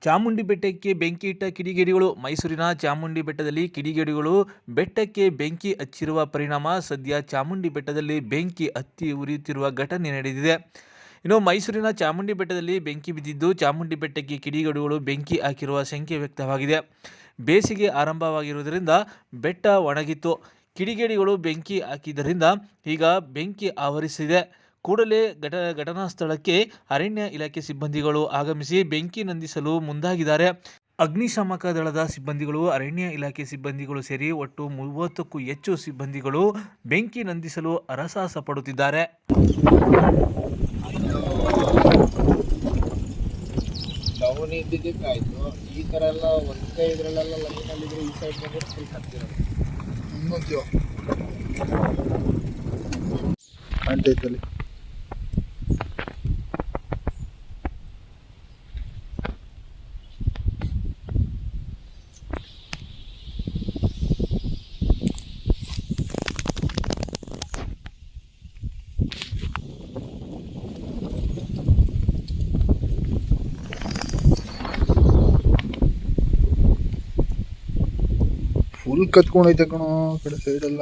ಚಾಮುಂಡಿ ಬೆಟ್ಟಕ್ಕೆ ಬೆಂಕಿ ಇಟ್ಟ ಕಿಡಿಗೇಡಿಗಳು. ಮೈಸೂರಿನ ಚಾಮುಂಡಿ ಬೆಟ್ಟದಲ್ಲಿ ಕಿಡಿಗೇಡಿಗಳು ಬೆಟ್ಟಕ್ಕೆ ಬೆಂಕಿ ಹಚ್ಚಿರುವ ಪರಿಣಾಮ ಸದ್ಯ ಚಾಮುಂಡಿ ಬೆಟ್ಟದಲ್ಲಿ ಬೆಂಕಿ ಹತ್ತಿ ಉರಿಯುತ್ತಿರುವ ಘಟನೆ ನಡೆದಿದೆ. ಇನ್ನು ಮೈಸೂರಿನ ಚಾಮುಂಡಿ ಬೆಟ್ಟದಲ್ಲಿ ಬೆಂಕಿ ಬಿದ್ದಿದ್ದು, ಚಾಮುಂಡಿ ಬೆಟ್ಟಕ್ಕೆ ಕಿಡಿಗೇಡಿಗಳು ಬೆಂಕಿ ಹಾಕಿರುವ ಶಂಕೆ ವ್ಯಕ್ತವಾಗಿದೆ. ಬೇಸಿಗೆ ಆರಂಭವಾಗಿರುವುದರಿಂದ ಬೆಟ್ಟ ಒಣಗಿತ್ತು. ಕಿಡಿಗೇಡಿಗಳು ಬೆಂಕಿ ಹಾಕಿದ್ದರಿಂದ ಈಗ ಬೆಂಕಿ ಆವರಿಸಿದೆ. ಕೂಡಲೇ ಘಟನಾ ಸ್ಥಳಕ್ಕೆ ಅರಣ್ಯ ಇಲಾಖೆ ಸಿಬ್ಬಂದಿಗಳು ಆಗಮಿಸಿ ಬೆಂಕಿ ನಂದಿಸಲು ಮುಂದಾಗಿದ್ದಾರೆ. ಅಗ್ನಿಶಾಮಕ ದಳದ ಸಿಬ್ಬಂದಿಗಳು, ಅರಣ್ಯ ಇಲಾಖೆ ಸಿಬ್ಬಂದಿಗಳು ಸೇರಿ ಒಟ್ಟು 30ಕ್ಕೂ ಹೆಚ್ಚು ಸಿಬ್ಬಂದಿಗಳು ಬೆಂಕಿ ನಂದಿಸಲು ಹರಸಾಹಸ ಪಡುತ್ತಿದ್ದಾರೆ. ಡೌನ್ ಇದ್ದಿದ್ದಕ್ಕಾಯ್ತು. ಈ ಥರ ಎಲ್ಲ ಒಂದೇ ಇದರಲ್ಲೆಲ್ಲ ಲೈನಲ್ಲಿದ್ರೆ ಈ ಸೈಡ್ ಬಂದರೆ ಫುಲ್ ಹತ್ತಿರೋದು ಕಾಣ್ತೈತಲ್ಲಿ. ಫುಲ್ ಕತ್ಕೊಂಡೈತೆ ಕಣೋ ಆ ಕಡೆ ಸೈಡೆಲ್ಲ.